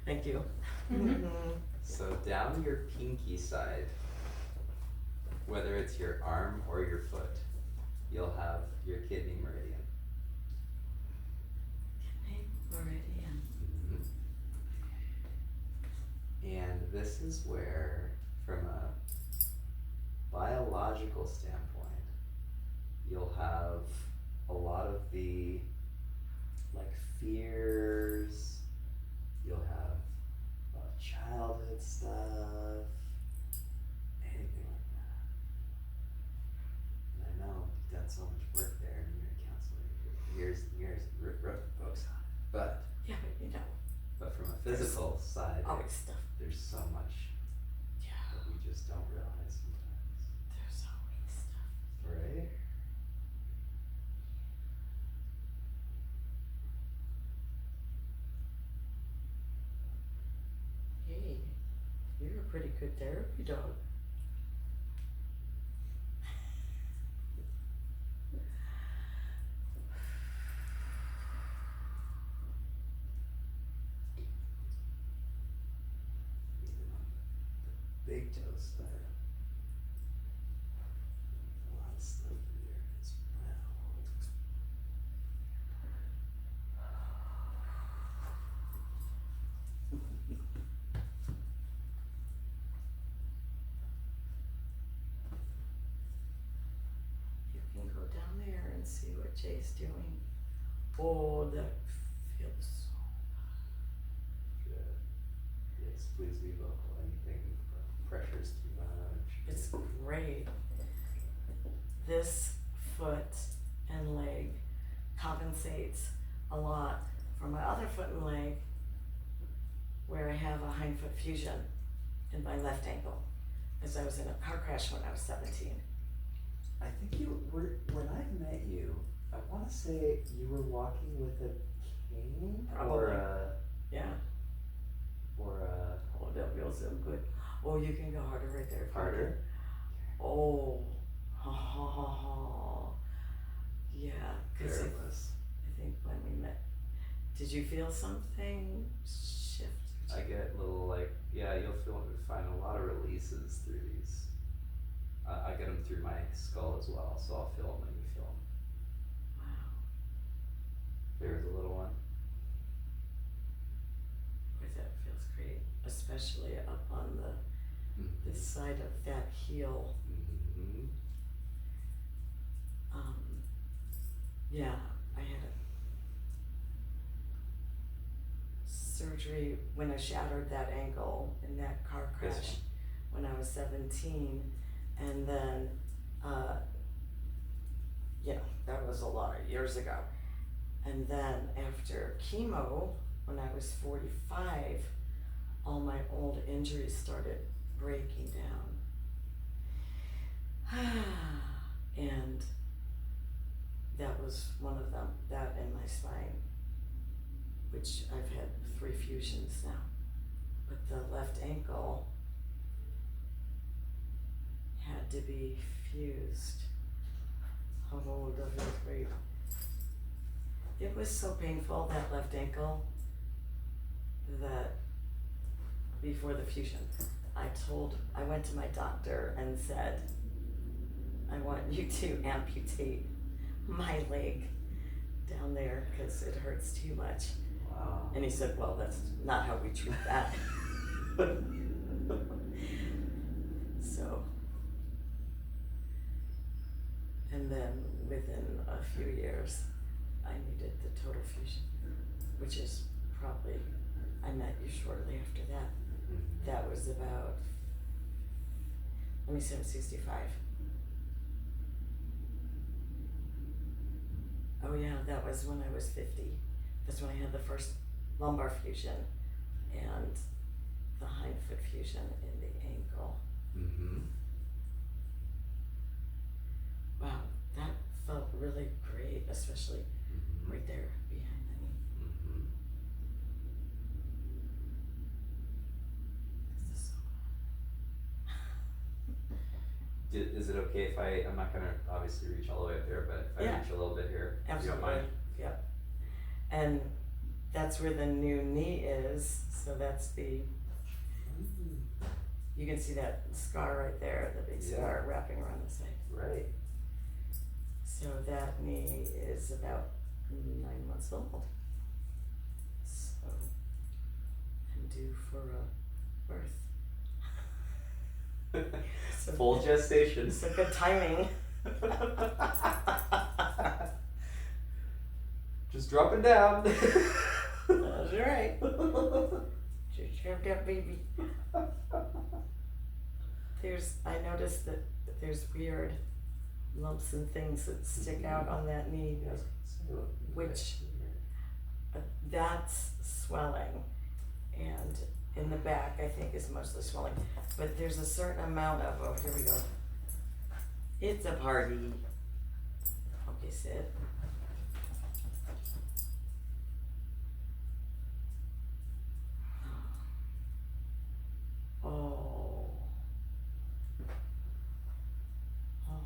Thank you. So down your pinky side, whether it's your arm or your foot, you'll have your kidney meridian. Meridian. And this is where, from a biological standpoint, you'll have a lot of the like fears, you'll have a lot of childhood stuff, anything like that. And I know you've done so much work there and you're a counselor for years and years, wrote books on it. But Yeah, but from a physical side, always stuff. there's so much that we just don't realize sometimes. There's always stuff. Right? Hey, you're a pretty good therapy dog. Even on the big toes there. A lot of stuff there as well. You can go down there and see what Jay's doing. Oh, that feels so Good. Yes, please be vocal. Anything pressure's too much. It's great. This foot and leg compensates a lot for my other foot and leg where I have a hindfoot fusion in my left ankle, as I was in a car crash when I was 17. I think you were, when I met you, I want to say you were walking with a cane or Probably. a, Yeah. or a Oh, that feels so good. Oh, you can go harder right there. if you harder. can. Oh, ha ha ha ha. Yeah, because There it was. I think when we met, did you feel something shift? I get little like, yeah, you'll find a lot of releases through these. I get them through my skull as well, so I'll feel them when you feel them. Wow. There's a little one. Boy, that feels great, especially up on the this side of that heel. Mm-hmm. Yeah, I had a surgery when I shattered that ankle in that car This crash when I was 17, and then, that was a lot of years ago. And then after chemo, when I was 45, all my old injuries started breaking down. And that was one of them, that and my spine, which I've had 3 fusions now. But the left ankle had to be fused. Oh, that was great. It was so painful, that left ankle, that before the fusion, I went to my doctor and said, I want you to amputate my leg down there because it hurts too much. Wow. And he said, well, that's not how we treat that. So, and then within a few years, I needed the total fusion, which is probably, I met you shortly after that. That was about, let me say I'm 65. Oh yeah, that was when I was 50. That's when I had the first lumbar fusion and the hindfoot fusion in the ankle. Mm-hmm. Wow, that felt really great, especially right there behind the knee. Mm-hmm. This is so Is it okay if I'm not gonna obviously reach all the way up there, but if I Yeah. reach a little bit here, if you don't absolutely, mind? yep. And that's where the new knee is. So that's the, you can see that scar right there, the big scar wrapping around the side. Right. So that knee is about 9 months old. So I'm due for a birth. So Full gestation. So good timing. Just dropping down. That's right. Just have that baby. I noticed that there's weird lumps and things that stick out on that knee, which that's swelling, and in the back I think is mostly swelling, but there's a certain amount of, oh here we go, it's a party. Okay, sit. Oh.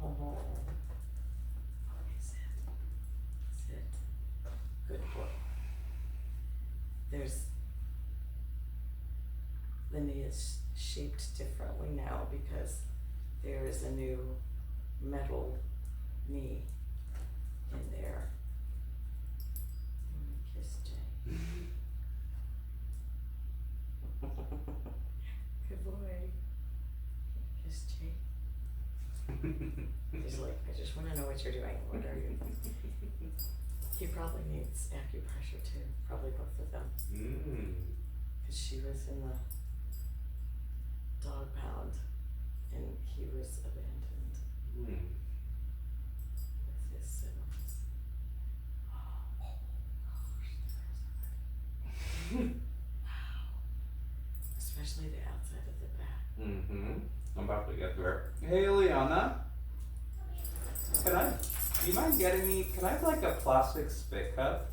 Oh. Okay, sit. Sit. Good boy. The knee is shaped differently now because there is a new metal knee in there. Kiss Jay. Good boy. Kiss Jay. He's like, I just want to know what you're doing. What are you? He probably needs acupressure too. Probably both of them. Because she was in the dog pound and he was abandoned with his siblings. Oh gosh. Wow. Especially the outside of the back. I'm about to get there. Hey, Liana. Do you mind getting me, can I have like a plastic spit cup?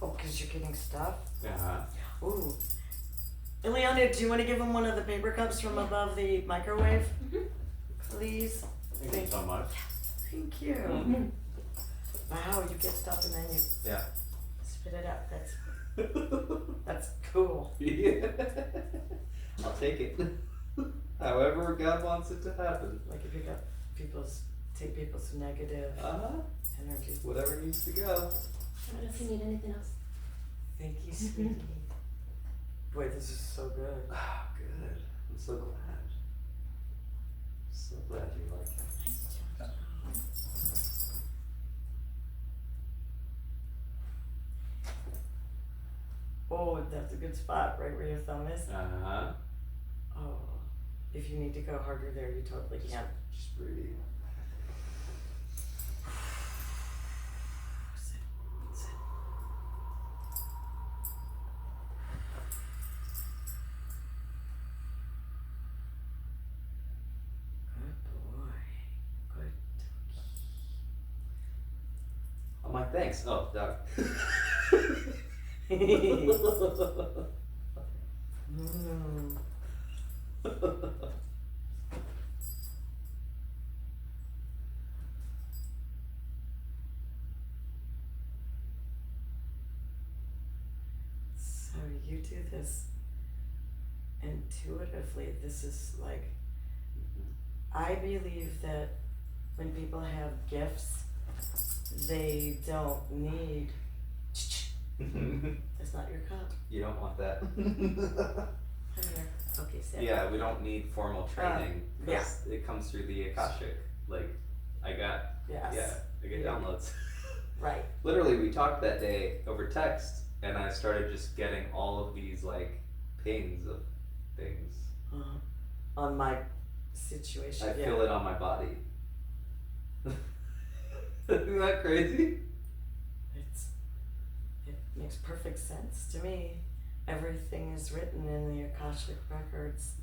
Oh, because you're getting stuff? Yeah. Ooh. Ileana, do you want to give him one of the paper cups from above the microwave? Please? Thank you so much. Thank you. Wow, you get stuff and then you spit it out. That's cool. Yeah. I'll take it. However God wants it to happen. Like if you got take people's negative energy. Whatever needs to go. I don't know if you need anything else. Thank you, sweetie. Boy, this is so good. Oh, good. I'm so glad. So glad you like it. Oh, that's a good spot, right where your thumb is. Uh-huh. Oh, if you need to go harder there, you totally can. Just breathe. Sit, sit. Good boy. Good doggy. I'm like, thanks. Oh, dog. So you do this intuitively. This is like, I believe that when people have gifts, they don't need. That's not your cup. You don't want that. Come here. Okay, sit. Yeah, we don't need formal training. It comes through the Akashic. Like, I get downloads. Right. Literally, we talked that day over text, and I started just getting all of these, like, pings of things. On my situation. I feel it on my body. Isn't that crazy? It makes perfect sense to me. Everything is written in the Akashic records.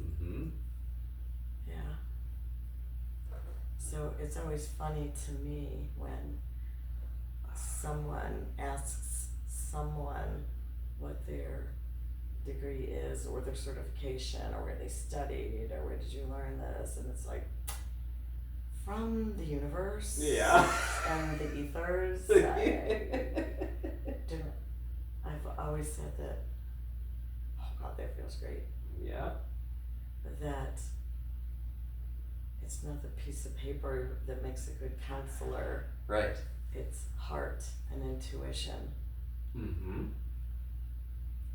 Yeah. So it's always funny to me when someone asks someone what their degree is, or their certification, or where they studied, or where did you learn this, and it's like, from the universe. Yeah. And the ethers. always said that, oh God, that feels great, Yeah. that it's not the piece of paper that makes a good counselor, Right. it's heart and intuition. Mm-hmm.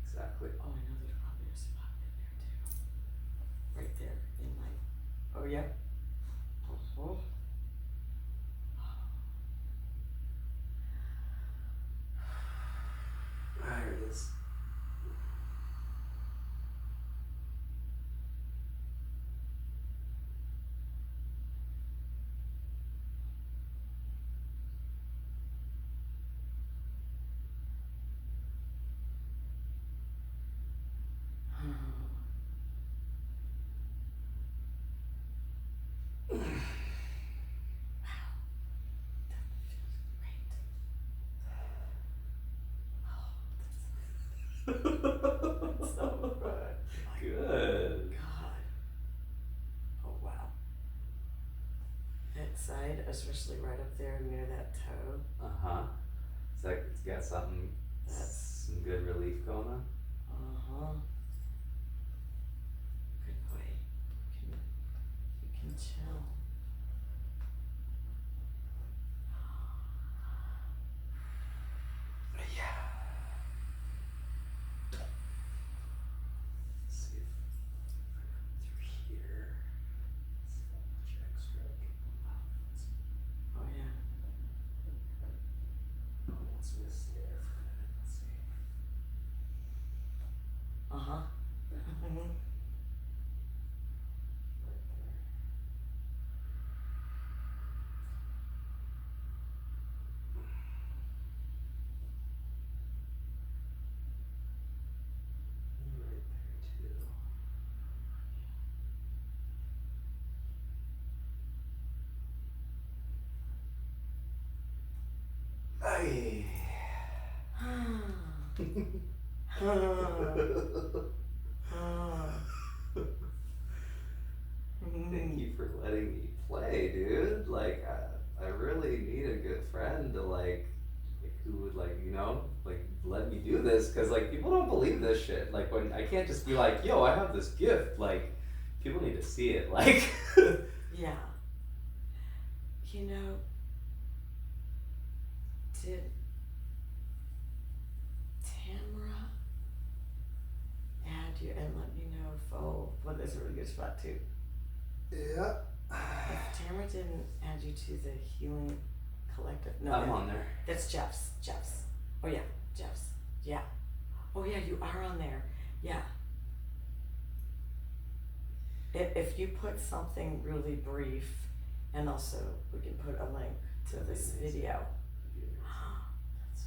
Exactly. Oh, I know there's probably a spot in there too. Right there in my, oh yeah. Uh-huh. There it is. So good. Good. God. Oh wow. That side, especially right up there near that toe, Uh-huh. It's like it's got something, That's- some good relief going on. uh-huh. Good boy. You can chill. Yeah. Let's see if through here. See how much extra I can pull out. Oh yeah. Oh, it's missed there for a minute. Let's see. Uh-huh. Mm-hmm. Right there. Right there too. Aye. Thank you for letting me play, dude. Like, I really need a good friend to like who would like, you know, like let me do this, cause like people don't believe this shit. Like when I can't just be like, yo, I have this gift. Like, people need to see it. Like, Yeah. You know, did Tamara add you and let me know if, oh, well, there's a really good spot too. yeah, If Tamara didn't add you to the Healing Collective, no, I'm on there. that's Jeff's. Oh yeah, Jeff's. Yeah. Oh yeah, you are on there. Yeah. If you put something really brief, and also we can put a link to That'd be this amazing. video, That'd be amazing. that's,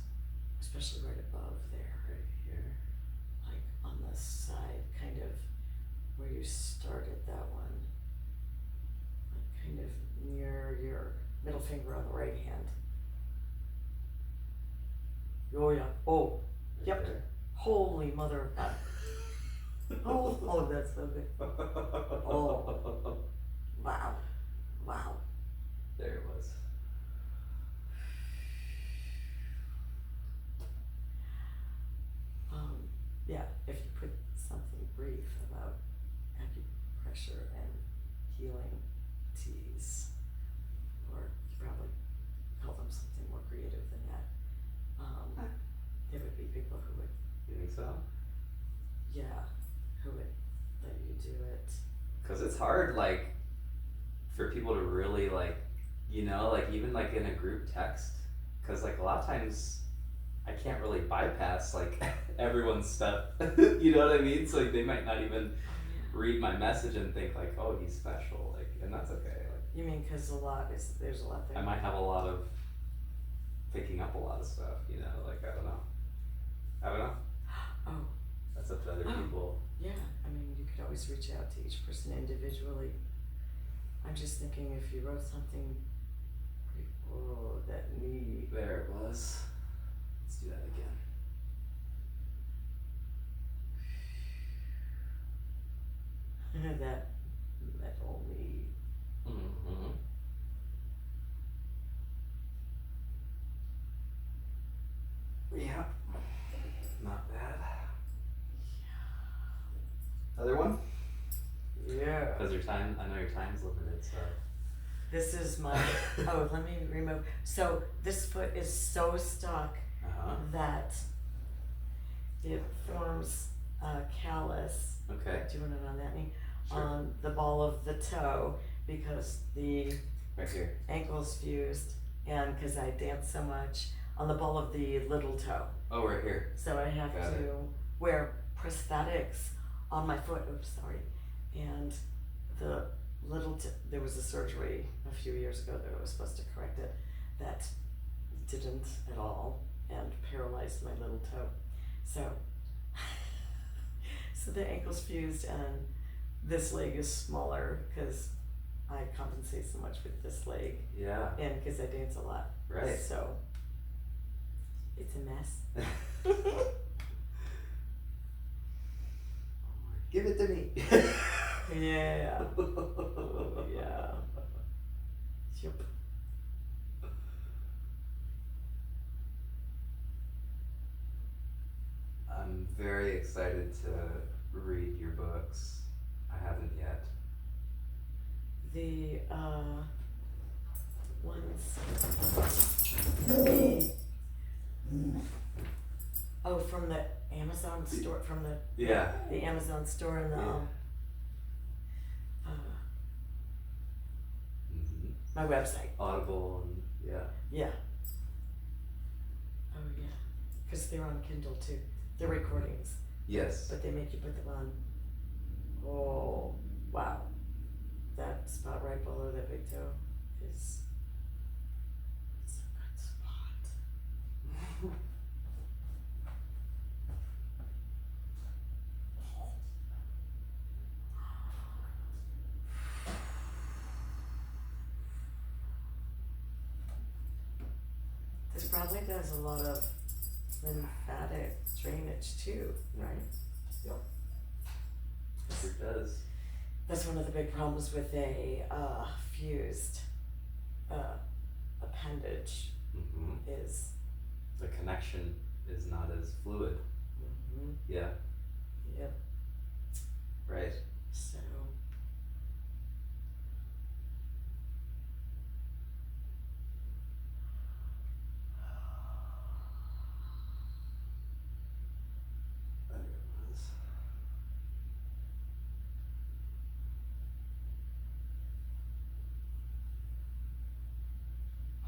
especially right above there, Right here. like on the side, kind of where you started that one, like kind of near your middle finger on the right hand. Oh yeah. Oh, Right Yep. there. holy mother of God. Oh, that's so good. Oh. Wow. Wow. There it was. Yeah, if you put something brief about acupressure and healing teas, or you probably call them something more creative than that, there would be people who would, You think so? yeah, who would let you do it. Cause it's hard, like, for people to really like, you know, like even like in a group text. Cause like a lot of times I can't really bypass like everyone's stuff. You know what I mean? So like they might not even Oh, yeah. read my message and think like, oh, he's special. Like, and that's okay. Like, You mean because there's a lot there? I might have a lot of picking up a lot of stuff. You know, like I don't know. Oh, That's up to other Oh. people. yeah, I mean, you could always reach out to each person individually. I'm just thinking if you wrote something, oh, that need. There it was. Let's do that again. That metal need. Mm-hmm. Yeah. Not bad. Other one? Yeah. Because your time, I know your time's limited, so. This is my, oh, let me remove. So this foot is so stuck Uh-huh. that it forms a callus. Okay. Doing it on that knee, Sure. on the ball of the toe because the Right here. ankle's fused and because I dance so much on the ball of the little toe. Oh, right here. So I have Got to wear prosthetics on my foot. Oops, sorry. And the there was a surgery a few years ago that was supposed to correct it that didn't at all and paralyzed my little toe. So, so the ankle's fused and this leg is smaller because I compensate so much with this leg Yeah. and because I dance a lot. Right. So, it's a mess. Give it to me. Yeah. Oh, yeah. Yep. I'm very excited to read your books. I haven't yet. The ones. Oh, from the Amazon store, from the Yeah. Amazon store and the Yeah. Mm-hmm. my website. Audible and yeah. Yeah. Oh yeah, because they're on Kindle too. They're recordings, Yes. but they make you put them on. Oh wow, that spot right below that big toe is. It's a good spot. This probably does a lot of lymphatic drainage too, right? Sure does. That's one of the big problems with a fused appendage Mm-hmm. is. The connection is not as fluid. Mhm. Yeah. Yep. Right. So. There it was.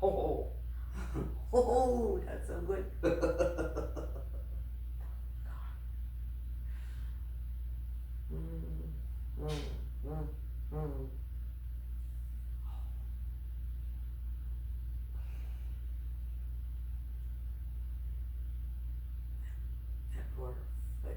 Oh, oh, that's so good. Mm, mm, mm, mm. That poor foot.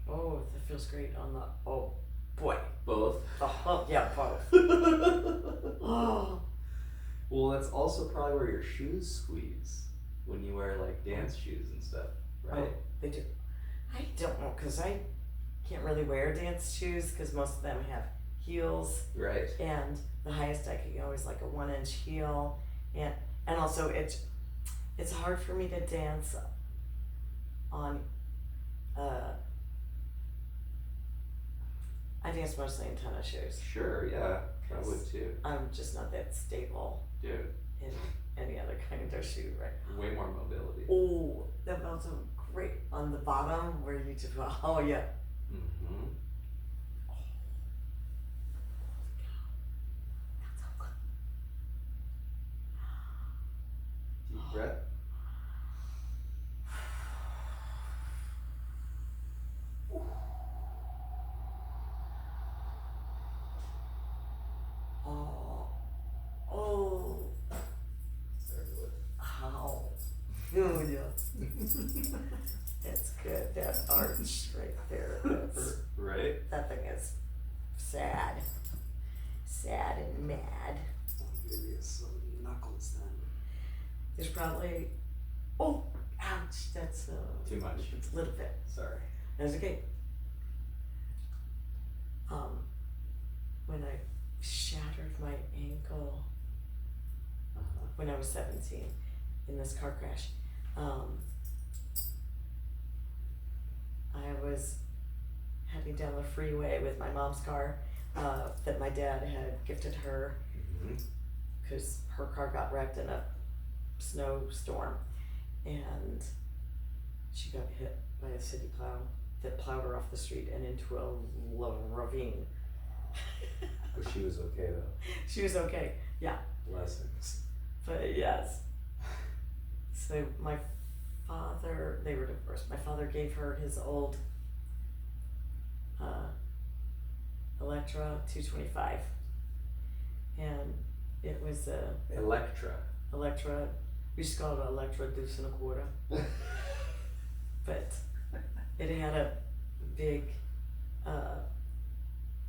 Oh, that feels great on the. Oh boy. Both. Oh yeah, both. Oh. Well, that's also probably where your shoes squeeze when you wear like dance shoes and stuff, right? Oh, they do. I don't know because I can't really wear dance shoes because most of them have heels, Right. and the highest I could go is like a 1-inch heel, and also it's hard for me to dance on. I dance mostly in tennis shoes. Sure. Yeah. I would too. I'm just not that stable Dude. in any other kind of shoe, right? Way more mobility. Oh, that felt so great on the bottom where you just oh yeah. Mm-hmm. That's so good. Deep breath. Oh, oh, Very good. how? Oh yeah. That's good. That arch right there. That's, Right. that thing is sad. Sad and mad. I'll give you some knuckles then. There's probably. Oh, ouch. That's Too much. It's a little bit. Sorry. That's okay. When I shattered my ankle Uh-huh. when I was 17 in this car crash, I was heading down the freeway with my mom's car that my dad had gifted her Mm-hmm. because her car got wrecked in a snowstorm, and she got hit by a city plow that plowed her off the street and into a ravine. But she was okay though. She was okay, yeah, Blessings. but yes. So my father, they were divorced. My father gave her his old Electra 225, and it was a Electra. Electra. We just call it an Electra deuce and a quarter, but it had a big a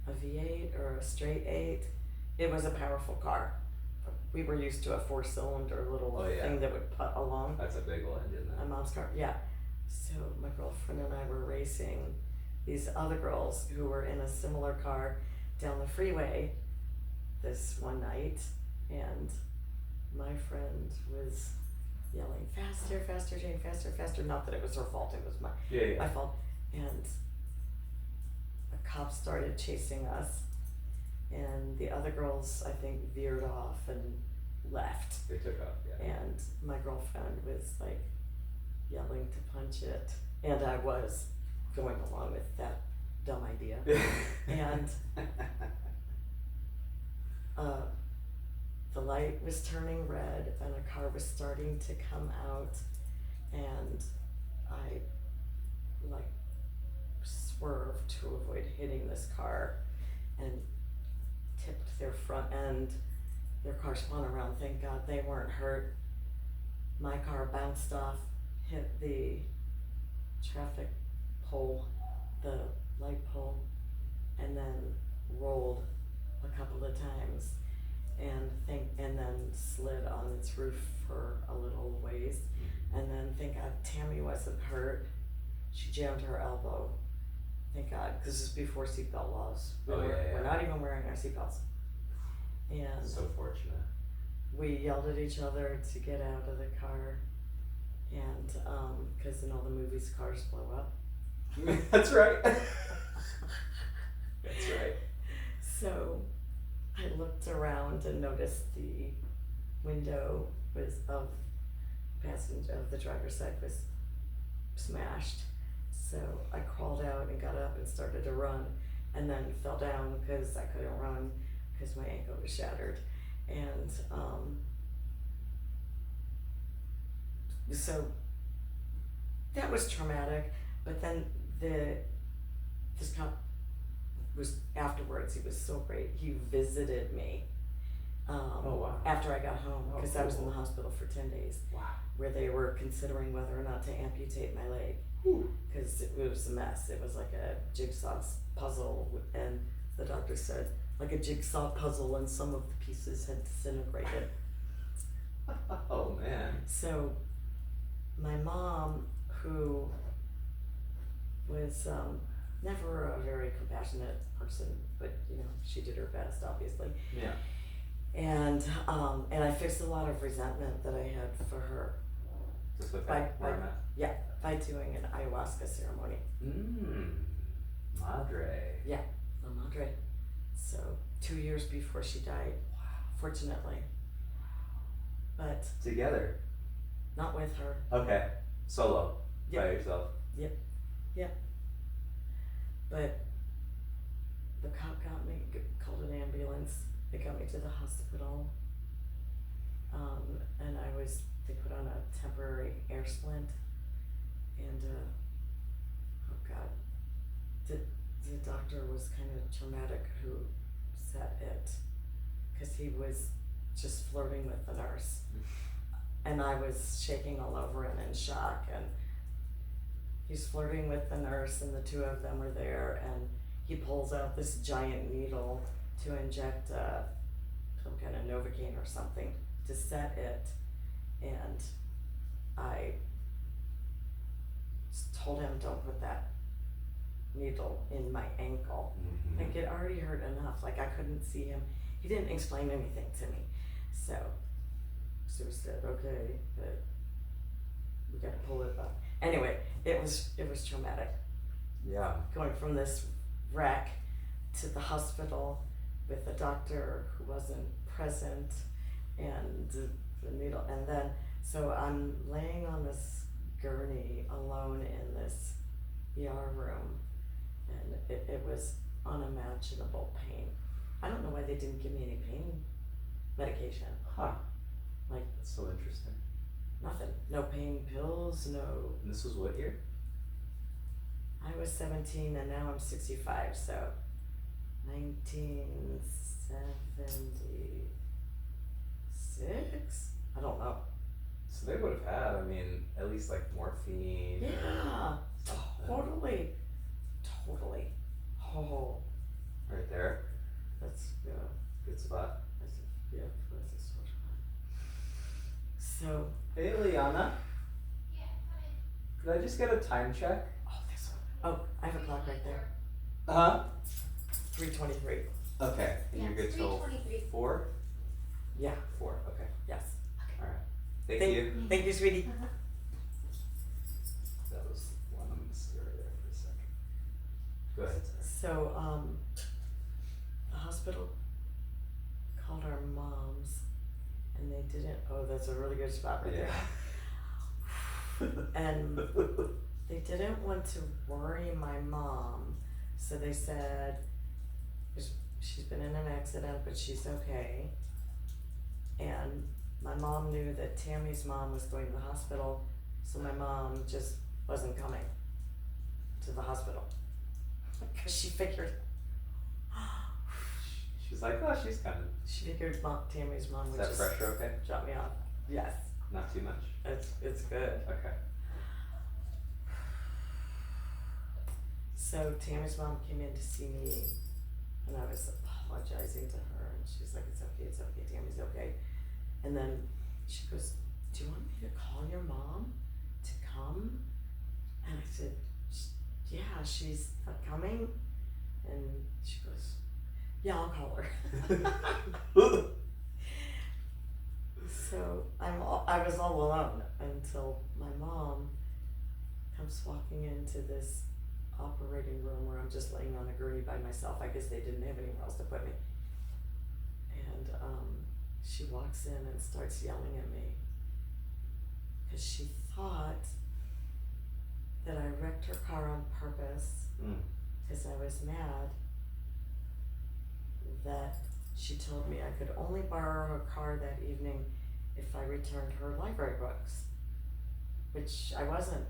V8 or a straight 8. It was a powerful car. We were used to a 4-cylinder little Oh, yeah. thing that would put along. That's a big old engine My then. mom's car, yeah. So my girlfriend and I were racing these other girls who were in a similar car down the freeway this one night, and my friend was yelling, "Faster, faster, Jane, faster, faster." Not that it was her fault, it was my Yeah. fault. And a cop started chasing us, and the other girls, I think, veered off and left. They took off, yeah. And my girlfriend was like yelling to punch it, and I was going along with that dumb idea. And the light was turning red, and a car was starting to come out, and I like swerved to avoid hitting this car and tipped their front end. Their car spun around, thank God they weren't hurt. My car bounced off, hit the traffic pole, the light pole, and then rolled a couple of times, and then slid on its roof for a little ways. And then thank God Tammy wasn't hurt. She jammed her elbow. Thank God, because this is before seatbelt laws. We're not even wearing our seatbelts. And So fortunate. we yelled at each other to get out of the car, and because in all the movies cars blow up. That's right. That's right. So I looked around and noticed the window was of the driver's side was smashed. So I crawled out and got up and started to run, and then fell down because I couldn't run because my ankle was shattered. And so that was traumatic. But then this cop was afterwards. He was so great. He visited me. Oh, wow. After I got home, Oh, because I was in cool. the hospital for 10 days, Wow. where they were considering whether or not to amputate my leg, because it was a mess. It was like a jigsaw puzzle, and the doctor said, like a jigsaw puzzle, and some of the pieces had disintegrated. Oh, man. So my mom, who was never a very compassionate person, but you know, she did her best, obviously. Yeah. And I fixed a lot of resentment that I had for her Just with By- that where I'm at. by doing an ayahuasca ceremony, Madre. La Madre. So 2 years before she died, fortunately. But Together. not with her. Okay. Solo. Yep. By yourself. But the cop got me, called an ambulance. They got me to the hospital. And they put on a temporary air splint. And, oh God, the doctor was kind of traumatic who set it, because he was just flirting with the nurse. And I was shaking all over and in shock, and he's flirting with the nurse, and the two of them are there, and he pulls out this giant needle to inject some kind of Novocaine or something to set it, and I told him, don't put that needle in my ankle. Mm-hmm. Like, it already hurt enough, like I couldn't see him. He didn't explain anything to me. So we said, okay, but we gotta pull it up. Anyway, it was traumatic. Yeah. going from this wreck to the hospital with a doctor who wasn't present and the needle, and then so I'm laying on this gurney alone in this ER room, and it was unimaginable pain. I don't know why they didn't give me any pain medication. Huh. Like That's so interesting. nothing, no pain pills, no. And this was what year? I was 17 and now I'm 65, so 1976? I don't know. So they would have had, I mean, at least like morphine. Yeah, something. totally. Oh, Right there. that's, yeah, Good spot. that's a sore spot. So, Hey, Liana. Could I just get a time check? oh, this one. Oh, I have a clock right there. Uh-huh. 3:23. Okay. And Yeah, you're good till 3:23. 4? Yeah, 4, okay. yes. Alright. Thank Thank- you. Thank you, sweetie. That was one I'm gonna stay right there for a second. Go ahead, sorry. So, the hospital called our moms and they didn't, oh, that's a really good spot right there. And they didn't want to worry my mom, so they said, she's been in an accident, but she's okay. And my mom knew that Tammy's mom was going to the hospital, so my mom just wasn't coming to the hospital. Because she figured, She's like, oh, she's coming. Tammy's mom Is would that just pressure okay? drop me off. Yes, Not too much? it's good. Okay. So Tammy's mom came in to see me, and I was apologizing to her, and she's like, it's okay, Tammy's okay. And then she goes, do you want me to call your mom to come? And I said, yeah, she's coming. And she goes, yeah, I'll call her. So I was all alone until my mom comes walking into this operating room where I'm just laying on a gurney by myself. I guess they didn't have anywhere else to put me. And she walks in and starts yelling at me because she thought that I wrecked her car on purpose because I was mad that she told me I could only borrow her car that evening if I returned her library books, which I wasn't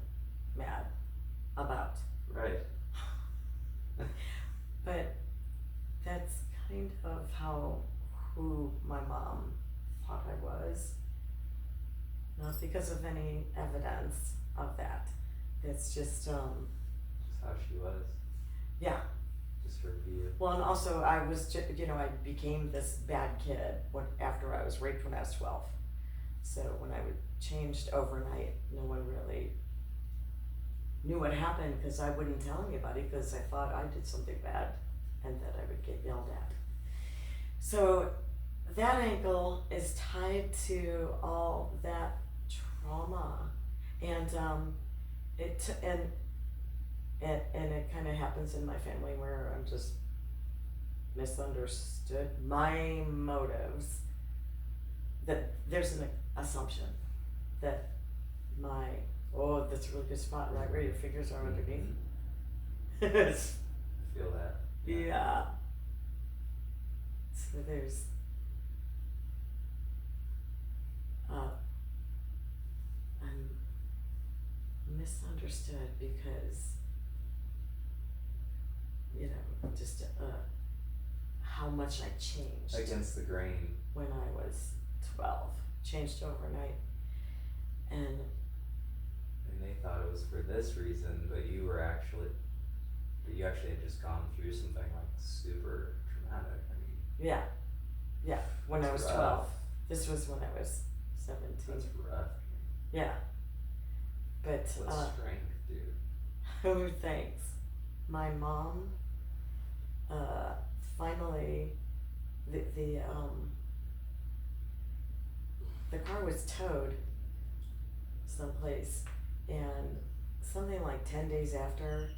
mad about. Right. But that's kind of who my mom thought I was. Not because of any evidence of that. It's just, Just how she was. yeah. Just her view. Well, and also I was, I became this bad kid after I was raped when I was 12. So when I changed overnight, no one really knew what happened because I wouldn't tell anybody because I thought I did something bad and that I would get yelled at. So that ankle is tied to all that trauma, and it kind of happens in my family where I'm just misunderstood my motives. That there's an assumption that that's a really good spot right where your fingers are underneath. It's- Feel that. yeah. So there's I'm misunderstood because just how much I changed Against the grain. when I was 12, changed overnight, and And they thought it was for this reason, but you actually had just gone through something like super traumatic. I mean, yeah, when I was That's 12. rough. This was when I was 17. That's rough. Yeah, but What strength, dude. oh, thanks. My mom, finally, the car was towed someplace, and something like 10 days after,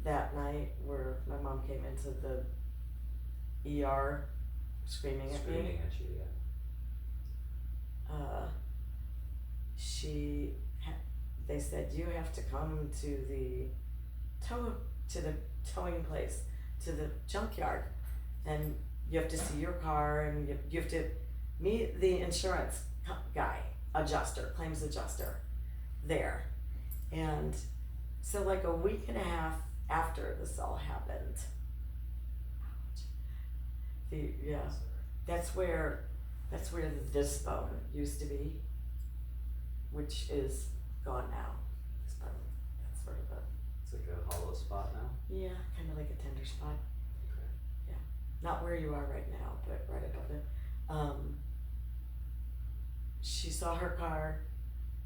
that night where my mom came into the ER screaming at me. Screaming at you, yeah. They said you have to come to the towing place, to the junkyard, and you have to see your car, and you have to meet the insurance guy, claims adjuster, there. And so like a week and a half after this all happened, that's where the disc bone used to be, which is gone now. This bone, that's sort of It's like a hollow spot now. kind of like a tender spot. Okay. Not where you are right now, but right above it. She saw her car.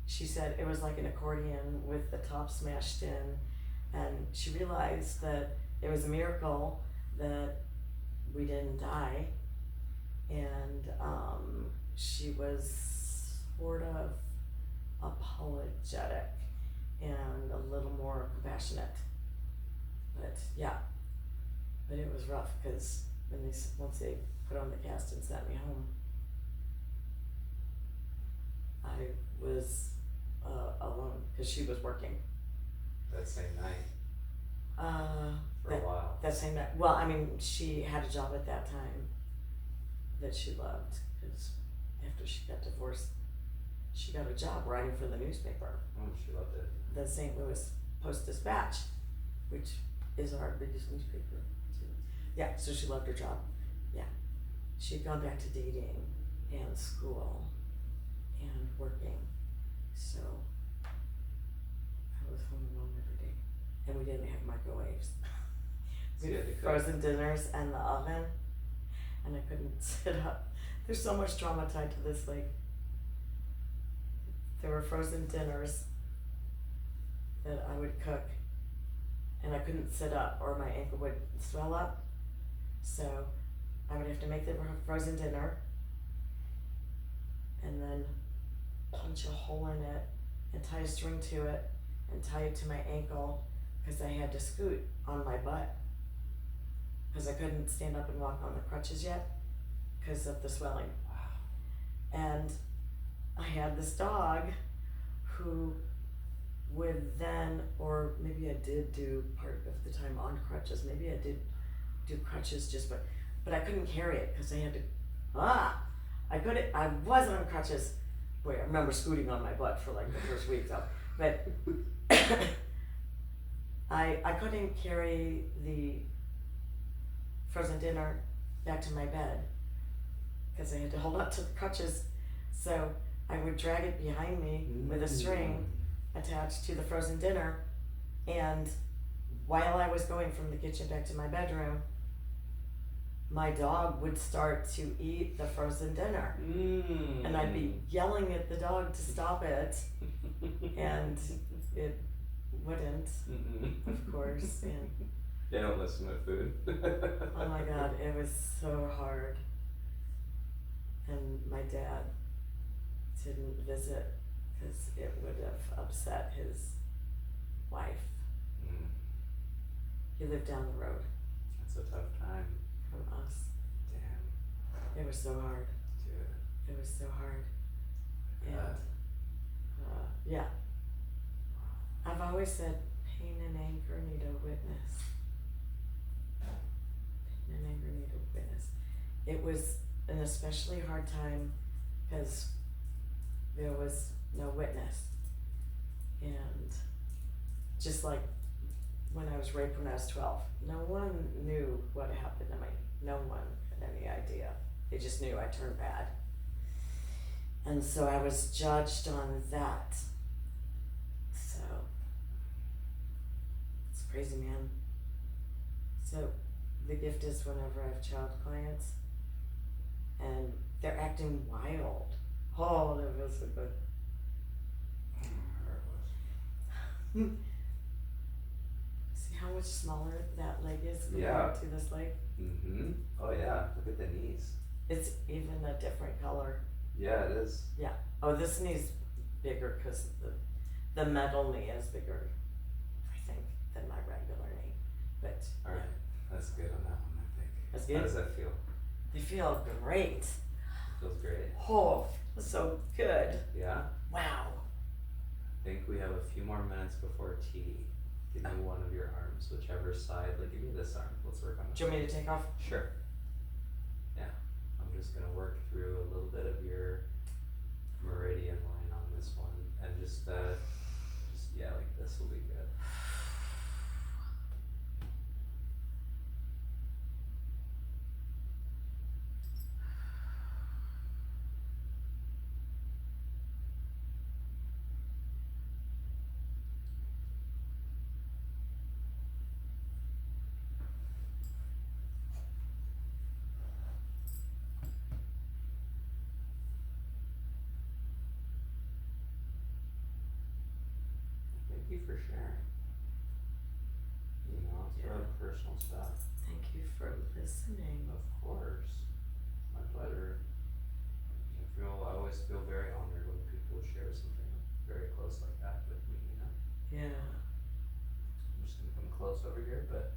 She said it was like an accordion with the top smashed in, and she realized that it was a miracle that we didn't die, and she was sort of apologetic and a little more compassionate. But it was rough because once they put on the cast and sent me home, I was alone because she was working. That same night. For a while. That same night. Well, I mean, she had a job at that time that she loved because after she got divorced, she got a job writing for the newspaper, Oh, she loved it. the St. Louis Post-Dispatch, which is our biggest newspaper too. Yeah, so she loved her job. Yeah, she'd gone back to dating and school and working, so I was home alone every day, and we didn't have microwaves. So We you had had to cook. frozen dinners and the oven, and I couldn't sit up. There's so much trauma tied to this. Like, there were frozen dinners that I would cook, and I couldn't sit up or my ankle would swell up. So I would have to make the frozen dinner and then punch a hole in it and tie a string to it and tie it to my ankle because I had to scoot on my butt because I couldn't stand up and walk on the crutches yet because of the swelling. And I had this dog who would then, or maybe I did do part of the time on crutches, maybe I did do crutches but I couldn't carry it because I had to, I wasn't on crutches. Boy, I remember scooting on my butt for like the first week though, but I couldn't carry the frozen dinner back to my bed because I had to hold on to the crutches. So I would drag it behind me with a string attached to the frozen dinner, and while I was going from the kitchen back to my bedroom, my dog would start to eat the frozen dinner. And I'd be yelling at the dog to stop it, and it wouldn't, of course. And They don't listen to food. oh my God, it was so hard. And my dad didn't visit because it would have upset his wife. He lived down the road That's a tough time. from us. Damn. It was so hard. Dude. It was so hard. And Yeah. I've always said pain and anger need a witness. Pain and anger need a witness. It was an especially hard time because there was no witness. And just like when I was raped when I was 12, no one knew what happened to me. No one had any idea. They just knew I turned bad. And so I was judged on that. So it's crazy, man. So the gift is whenever I have child clients and they're acting wild. Oh, that feels so good. See how much smaller that leg is compared Yeah. to this leg? Oh yeah, look at the knees. It's even a different color. Yeah, it is. Oh, this knee's bigger because the metal knee is bigger, I think, than my regular knee. But Alright, that's good on that one, I think. That's How good? does that feel? they feel great. Feels great. Oh, so good. Yeah? Wow. I think we have a few more minutes before tea. Give me one of your arms, whichever side. Like, give me this arm. Let's work on Do this. you want me to take off? Sure. Yeah. I'm just gonna work through a little bit of your meridian line on this one, and just yeah, like this will be good. Thank you for sharing. You know, it's really personal stuff. Thank you for listening. Of course. My pleasure. I always feel very honored when people share something very close like that with me, you know? Yeah. I'm just gonna come close over here, but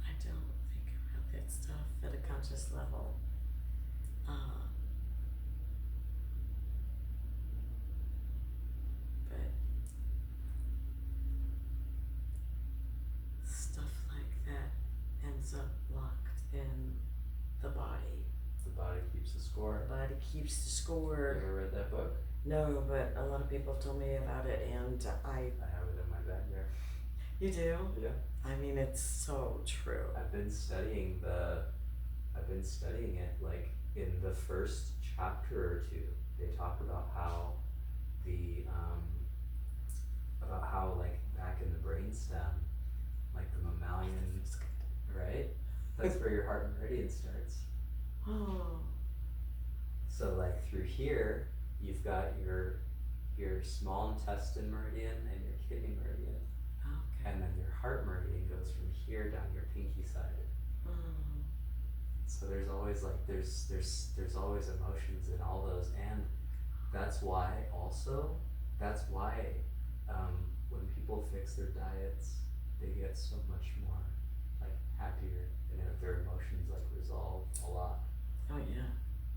I don't think about that stuff at a conscious level. But stuff like that ends up locked in the body. the body keeps the score. The body keeps the You score. ever read that book? No, but a lot of people have told me about it, and I have it in my bag there. you do? Yeah. I mean, it's so true. I've been studying it, like, in the first chapter or two, they talk about how like back in the brainstem, like the mammalian, right? That's where your heart meridian starts. Oh. So like through here, you've got your small intestine meridian and your kidney meridian, Okay. and then your heart meridian goes from here down your pinky side. Oh. So there's always like there's always emotions in all those, and that's why when people fix their diets, they get so much more like happier, and their emotions like resolve a lot. Oh yeah.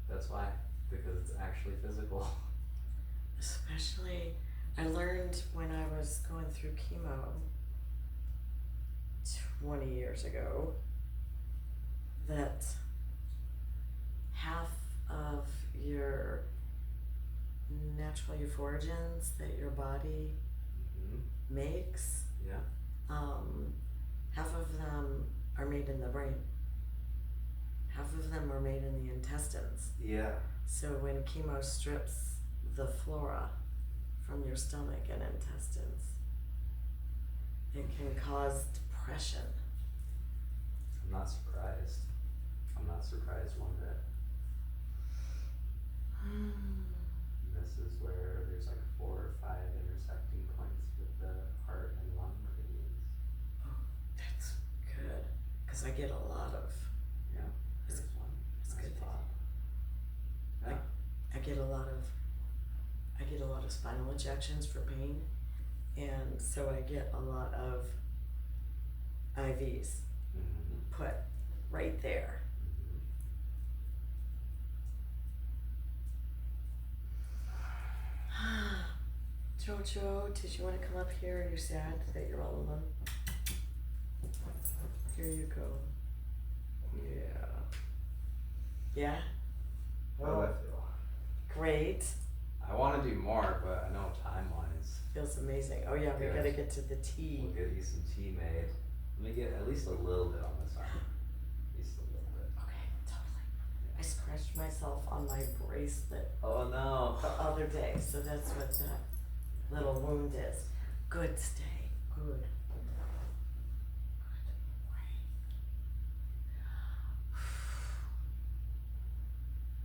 That's why, because it's actually physical. Especially, I learned when I was going through chemo 20 years ago that half of your natural euphorogens that your body Mm-hmm. makes, Yeah. half of them are made in the brain. Half of them are made in the intestines. Yeah. So when chemo strips the flora from your stomach and intestines, it can cause depression. I'm not surprised. I'm not surprised one bit. This is where there's like 4 or 5 intersecting points with the heart and lung meridians. Oh, that's good. Because I get a lot of, Yeah. There's one. it's Nice good. pop. Yeah. I get a lot of spinal injections for pain, and so I get a lot of IVs Mm-hmm. put right there. Jojo, did you want to come up here? Are you sad that you're all alone? Here you go. Yeah. Yeah? How does that feel? Great. I want to do more, but I know time-wise. Feels amazing. Oh yeah, we Good. gotta get to the tea. We'll get you some tea made. Let me get at least a little bit on this arm. At least a little bit. Okay, totally. I scratched myself on my bracelet Oh no. the other day, so that's what that little wound is. Good, stay. Good. Good boy.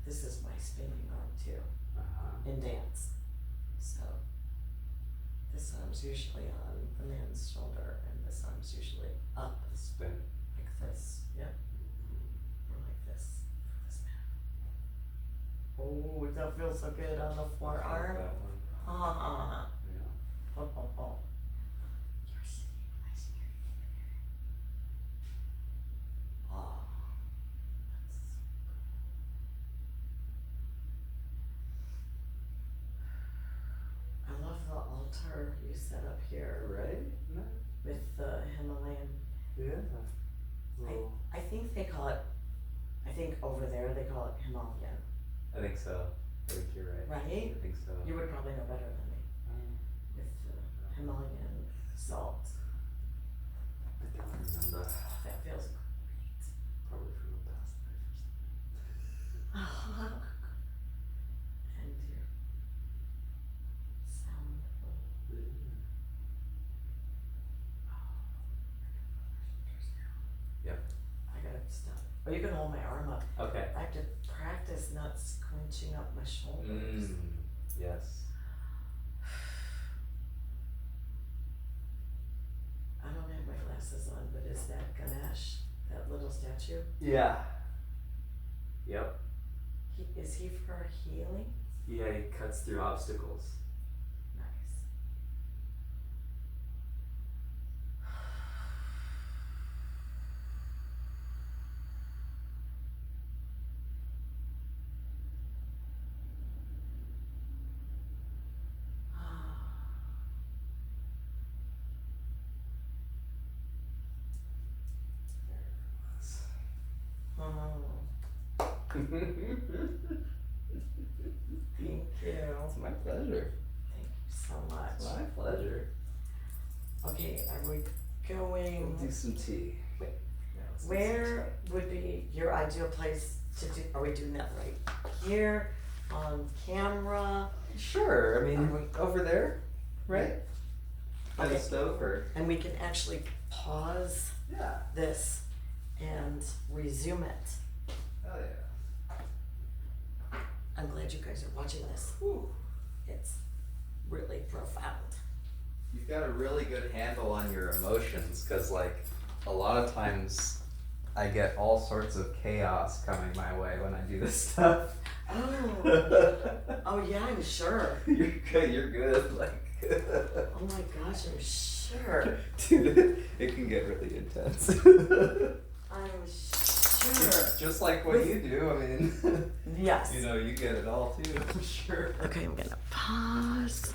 This is my spinning arm too, Uh-huh. in dance. So this arm's usually on the man's shoulder, and this arm's usually up Spin. like this. Yep. Or like this for this man. Oh, that feels so good on the I like forearm. that one. Ah. Yeah. You're sitting nice and you're oh, that's so cool. I love the altar you set up here Right? No. with the Himalayan. Yeah. Well, I think they call it, I think over there they call it Himalayan, I think so. I think you're right. right? I think so. You would probably know better than me with the Himalayan salt. I don't remember. That feels great. Probably from the past life or something. And your sound. Yep. I gotta stop. Oh, you can hold my arm up. Okay. I have to practice not scrunching up my shoulders. Yes. I don't have my glasses on, but is that Ganesh, that little statue? Yeah. Yep. Is he for healing? Yeah, he cuts through obstacles. Nice. Thank you. It's my pleasure. Thank you so much. My pleasure. Okay, are we going? Do some tea. Wait, Yeah, let's do Where would be your ideal place to do? Are we doing that right here on camera? some tea. Sure. I mean, Are we- over there, right? By the Okay. stove, or And we can actually pause yeah. this and resume it. Oh yeah. I'm glad you guys are watching this. Whew. It's really profound. You've got a really good handle on your emotions, because like a lot of times I get all sorts of chaos coming my way when I do this stuff. Oh yeah, I'm sure. You're good. You're good. Like. Oh my gosh, I'm sure. Dude, it can get really intense. I'm sure. Just like what you do. I mean, Yes. you know, you get it all too. I'm sure. Okay, I'm gonna pause.